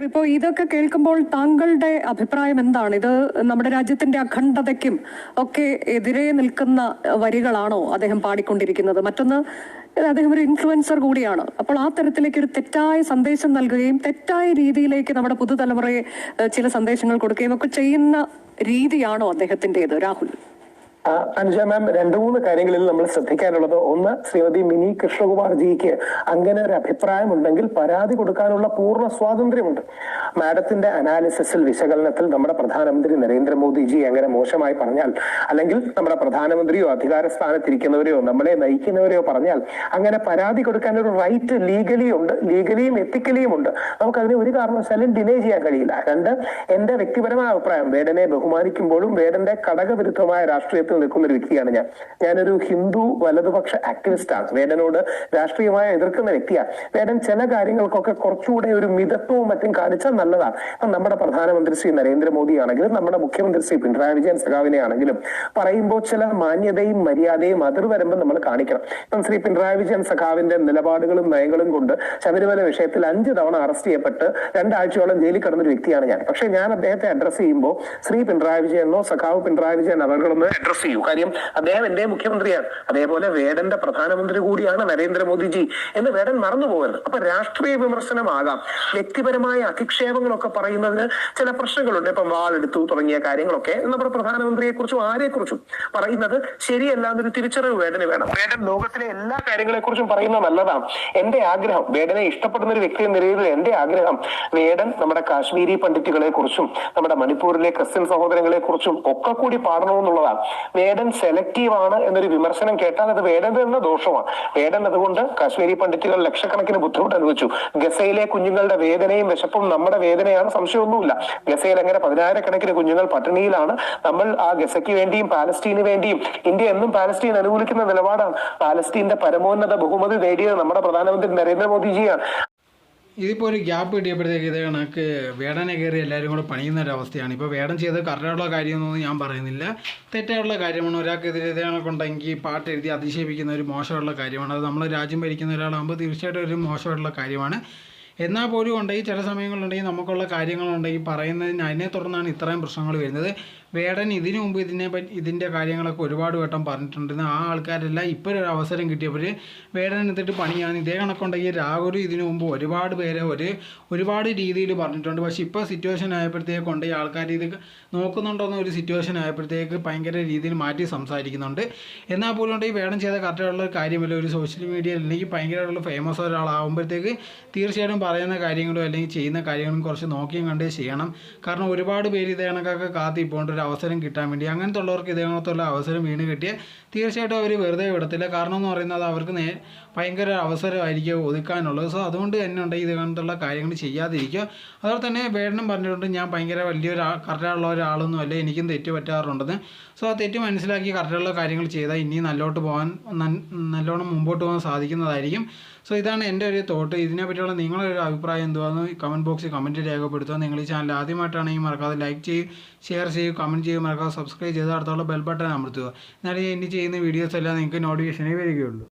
ഇപ്പോൾ ഇതൊക്കെ കേൾക്കുമ്പോൾ താങ്കളുടെ അഭിപ്രായം എന്താണ്? ഇത് നമ്മുടെ രാജ്യത്തിന്റെ അഖണ്ഡതയ്ക്കും ഒക്കെ എതിരെ നിൽക്കുന്ന വരികളാണോ അദ്ദേഹം പാടിക്കൊണ്ടിരിക്കുന്നത്? മറ്റൊന്ന്, അദ്ദേഹം ഒരു ഇൻഫ്ലുവൻസർ കൂടിയാണ്. അപ്പോൾ ആ തരത്തിലേക്ക് ഒരു തെറ്റായ സന്ദേശം നൽകുകയും തെറ്റായ രീതിയിലേക്ക് നമ്മുടെ പുതുതലമുറയെ ചില സന്ദേശങ്ങൾ കൊടുക്കുകയും ഒക്കെ ചെയ്യുന്ന രീതിയാണോ അദ്ദേഹത്തിൻ്റെത്, രാഹുൽ? അനുജ മാം, രണ്ടു മൂന്ന് കാര്യങ്ങളിൽ നമ്മൾ ശ്രദ്ധിക്കാനുള്ളത്, ഒന്ന്, ശ്രീമതി മിനി കൃഷ്ണകുമാർ ജിക്ക് അങ്ങനെ ഒരു അഭിപ്രായം ഉണ്ടെങ്കിൽ പരാതി കൊടുക്കാനുള്ള പൂർണ്ണ സ്വാതന്ത്ര്യമുണ്ട്. മാഡത്തിന്റെ അനാലിസിസിൽ, വിശകലനത്തിൽ നമ്മുടെ പ്രധാനമന്ത്രി നരേന്ദ്രമോദിജി അങ്ങനെ മോശമായി പറഞ്ഞാൽ, അല്ലെങ്കിൽ നമ്മുടെ പ്രധാനമന്ത്രിയോ അധികാര സ്ഥാനത്തിരിക്കുന്നവരെയോ നമ്മളെ നയിക്കുന്നവരെയോ പറഞ്ഞാൽ അങ്ങനെ പരാതി കൊടുക്കാൻ ഒരു റൈറ്റ് ലീഗലിയും എത്തിക്കലിയും ഉണ്ട്. നമുക്കതിനെ ഒരു കാരണവശാലും ഡിനേ ചെയ്യാൻ കഴിയില്ല. രണ്ട്, എന്റെ വ്യക്തിപരമായ അഭിപ്രായം, വേടനെ ബഹുമാനിക്കുമ്പോഴും വേടന്റെ ഘടകവിരുദ്ധമായ രാഷ്ട്രീയത്തിൽ നിൽക്കുന്ന ഒരു വ്യക്തിയാണ് ഞാനൊരു ഹിന്ദു വലതുപക്ഷ ആക്ടിവിസ്റ്റാണ്. വേടനോട് രാഷ്ട്രീയമായി എതിർക്കുന്ന വ്യക്തിയാണ്. വേടൻ ചില കാര്യങ്ങൾക്കൊക്കെ കുറച്ചുകൂടെ ഒരു മിതത്വവും മറ്റും കാണിച്ചാൽ നല്ലതാണ്. ഇപ്പം നമ്മുടെ പ്രധാനമന്ത്രി ശ്രീ നരേന്ദ്രമോദി ആണെങ്കിലും നമ്മുടെ മുഖ്യമന്ത്രി ശ്രീ പിണറായി വിജയൻ സഖാവിനെ ആണെങ്കിലും പറയുമ്പോൾ ചില മാന്യതയും മര്യാദയും അതിർവരമ്പും നമ്മൾ കാണിക്കണം. ഇപ്പം ശ്രീ പിണറായി വിജയൻ സഖാവിന്റെ നിലപാടുകളും നയങ്ങളും കൊണ്ട് ശബരിമല വിഷയത്തിൽ 5 തവണ അറസ്റ്റ് ചെയ്യപ്പെട്ട് 2 ആഴ്ചയോളം ജയിലിൽ കിടന്നൊരു വ്യക്തിയാണ് ഞാൻ. പക്ഷെ ഞാൻ അദ്ദേഹത്തെ അഡ്രസ് ചെയ്യുമ്പോൾ ശ്രീ പിണറായി വിജയനോ സഖാവ് പിണറായി വിജയൻ അവർകളൊന്ന് അഡ്രസ് ചെയ്യൂ. കാര്യം അദ്ദേഹം എന്റെ മുഖ്യമന്ത്രിയാണ്, അതേപോലെ വേടന്റെ പ്രധാനമന്ത്രി കൂടിയാണ് നരേന്ദ്രമോദിജി എന്ന് വേടൻ മറന്നു പോകരുത്. അപ്പൊ രാഷ്ട്രീയ വിമർശനമാകാം, വ്യക്തിപരമായ അധിക്ഷേപങ്ങളൊക്കെ പറയുന്നതിന് ചില പ്രശ്നങ്ങളുണ്ട്. ഇപ്പം വാളെടുത്തു തുടങ്ങിയ കാര്യങ്ങളൊക്കെ നമ്മുടെ പ്രധാനമന്ത്രിയെ കുറിച്ചും ആരെക്കുറിച്ചും പറയുന്നത് ശരിയല്ല എന്നൊരു തിരിച്ചറിവ് വേടന് വേണം. വേടൻ ലോകത്തിലെ എല്ലാ കാര്യങ്ങളെ കുറിച്ചും പറയുന്നത് നല്ലതാണ്. എന്റെ ആഗ്രഹം, വേടനെ ഇഷ്ടപ്പെടുന്ന ഒരു വ്യക്തി എന്ന രീതിയിൽ എന്റെ ആഗ്രഹം, വേടൻ നമ്മുടെ കാശ്മീരി പണ്ഡിറ്റുകളെ കുറിച്ചും നമ്മുടെ മണിപ്പൂരിലെ ക്രിസ്ത്യൻ സഹോദരങ്ങളെ കുറിച്ചും ഒക്കെ കൂടി പാടണമെന്നുള്ളതാണ്. വേടൻ സെലക്റ്റീവ് ആണ് എന്നൊരു വിമർശനം കേട്ടാൽ അത് വേടന്റെ തന്നെ ദോഷമാണ്. വേടൻ അതുകൊണ്ട് കാശ്മീരി പണ്ഡിറ്റുകൾ ലക്ഷക്കണക്കിന് ബുദ്ധിമുട്ട് അനുഭവിച്ചു. ഗസയിലെ കുഞ്ഞുങ്ങളുടെ വേദനയും വിശപ്പും നമ്മുടെ വേദനയാണ്, സംശയമൊന്നുമില്ല. ഗസയിൽ അങ്ങനെ 10,000-കണക്കിന് കുഞ്ഞുങ്ങൾ പട്ടിണിയിലാണ്. നമ്മൾ ആ ഗസയ്ക്ക് വേണ്ടിയും പാലസ്തീന് വേണ്ടിയും, ഇന്ത്യ എന്നും പാലസ്തീൻ അനുകൂലിക്കുന്ന നിലപാടാണ്. പാലസ്തീന്റെ പരമോന്നത ബഹുമതി നേടിയത് നമ്മുടെ പ്രധാനമന്ത്രി നരേന്ദ്രമോദിജിയാണ്. ഇതിപ്പോൾ ഒരു ഗ്യാപ്പ് കിട്ടിയപ്പോഴത്തേക്ക് ഇത് കണക്ക് വേടനെ കയറി എല്ലാവരും കൂടെ പണിയുന്ന ഒരു അവസ്ഥയാണ്. ഇപ്പോൾ വേടൻ ചെയ്ത് കറക്റ്റായിട്ടുള്ള കാര്യമൊന്നും ഞാൻ പറയുന്നില്ല, തെറ്റായിട്ടുള്ള കാര്യമാണ്. ഒരാൾക്കെതിരെ ഇത് കണക്കുണ്ടെങ്കിൽ പാട്ട് എഴുതി അധിക്ഷേപിക്കുന്ന ഒരു മോശമുള്ള കാര്യമാണ്. അത് നമ്മൾ രാജ്യം ഭരിക്കുന്ന ഒരാളാകുമ്പോൾ തീർച്ചയായിട്ടും ഒരു മോശമായിട്ടുള്ള കാര്യമാണ്. എന്നാൽ പോലും ഉണ്ടെങ്കിൽ ചില സമയങ്ങളുണ്ടെങ്കിൽ നമുക്കുള്ള കാര്യങ്ങളുണ്ടെങ്കിൽ പറയുന്നതിന് അതിനെ തുടർന്നാണ് ഇത്രയും പ്രശ്നങ്ങൾ വരുന്നത്. വേടൻ ഇതിനു മുമ്പ് ഇതിൻ്റെ കാര്യങ്ങളൊക്കെ ഒരുപാട് വട്ടം പറഞ്ഞിട്ടുണ്ടെന്ന് ആ ആൾക്കാരെല്ലാം ഇപ്പോൾ ഒരു അവസരം കിട്ടിയപ്പോൾ വേടൻ എന്നിട്ട് പണിയാണ്. ഇതേ കണക്കുണ്ടെങ്കിൽ രാഹുൽ ഇതിനു മുമ്പ് ഒരുപാട് പേരെ ഒരുപാട് രീതിയിൽ പറഞ്ഞിട്ടുണ്ട്. പക്ഷേ ഇപ്പോൾ സിറ്റുവേഷൻ ആയപ്പോഴത്തേക്ക് കൊണ്ട് ഈ ആൾക്കാർ ഇത് നോക്കുന്നുണ്ടോയെന്ന ഒരു സിറ്റുവേഷൻ ആയപ്പോഴത്തേക്ക് ഭയങ്കര രീതിയിൽ മാറ്റി സംസാരിക്കുന്നുണ്ട്. എന്നാൽ പോലും ഉണ്ടെങ്കിൽ വേടൻ ചെയ്ത കറക്റ്റായിട്ടുള്ള കാര്യമല്ല. ഒരു സോഷ്യൽ മീഡിയയിൽ അല്ലെങ്കിൽ ഭയങ്കരമായിട്ടുള്ള ഫേമസ് ഒരാളാകുമ്പോഴത്തേക്ക് തീർച്ചയായിട്ടും പറയുന്ന കാര്യങ്ങളും അല്ലെങ്കിൽ ചെയ്യുന്ന കാര്യങ്ങളും കുറച്ച് നോക്കിയും കണ്ടേ ചെയ്യണം. കാരണം ഒരുപാട് പേര് ഇതേ കണക്കൊക്കെ കാത്തിപ്പോണ്ട് ഒരു അവസരം കിട്ടാൻ വേണ്ടി. അങ്ങനത്തെ ഉള്ളവർക്ക് ഇതേ കണക്കുള്ള അവസരം വീണ് കിട്ടിയാൽ തീർച്ചയായിട്ടും അവർ വെറുതെ വിടത്തില്ല. കാരണം എന്ന് പറയുന്നത് അവർക്ക് ഭയങ്കര അവസരമായിരിക്കും ഒതുക്കാനുള്ളത്. സോ അതുകൊണ്ട് തന്നെ ഉണ്ടെങ്കിൽ ഇത് കണക്കുള്ള കാര്യങ്ങൾ ചെയ്യാതിരിക്കുക. അതുപോലെ തന്നെ വേടനും പറഞ്ഞിട്ടുണ്ട്, ഞാൻ ഭയങ്കര വലിയൊരു കറക്റ്റുള്ള ഒരാളൊന്നും അല്ല, എനിക്കും തെറ്റ് പറ്റാറുണ്ടെന്ന്. സോ ആ തെറ്റ് മനസ്സിലാക്കി കറക്റ്റുള്ള കാര്യങ്ങൾ ചെയ്താൽ ഇനി നല്ലോണം മുമ്പോട്ട് പോകാൻ സാധിക്കുന്നതായിരിക്കും. സോ ഇതാണ് എൻ്റെ ഒരു തോട്ട്. ഇതിനെപ്പറ്റിയുള്ള നിങ്ങളുടെ ഒരു അഭിപ്രായം എന്തുവാന്ന് കമൻറ്റ് ബോക്സിൽ കമൻറ്റ് രേഖപ്പെടുത്തുക. നിങ്ങൾ ഈ ചാനൽ ആദ്യമായിട്ടാണെങ്കിൽ മറക്കാതെ ലൈക്ക് ചെയ്യും, ഷെയർ ചെയ്യും, കമൻറ്റ് ചെയ്യും, മറക്കാതെ സബ്സ്ക്രൈബ് ചെയ്ത് അടുത്തുള്ള ബെൽ ബട്ടൺ അമർത്തുക. എന്നാലേ ഇനി ചെയ്യുന്ന വീഡിയോസ് എല്ലാം നിങ്ങൾക്ക് നോട്ടിഫിക്കേഷനേ വരികയുള്ളൂ.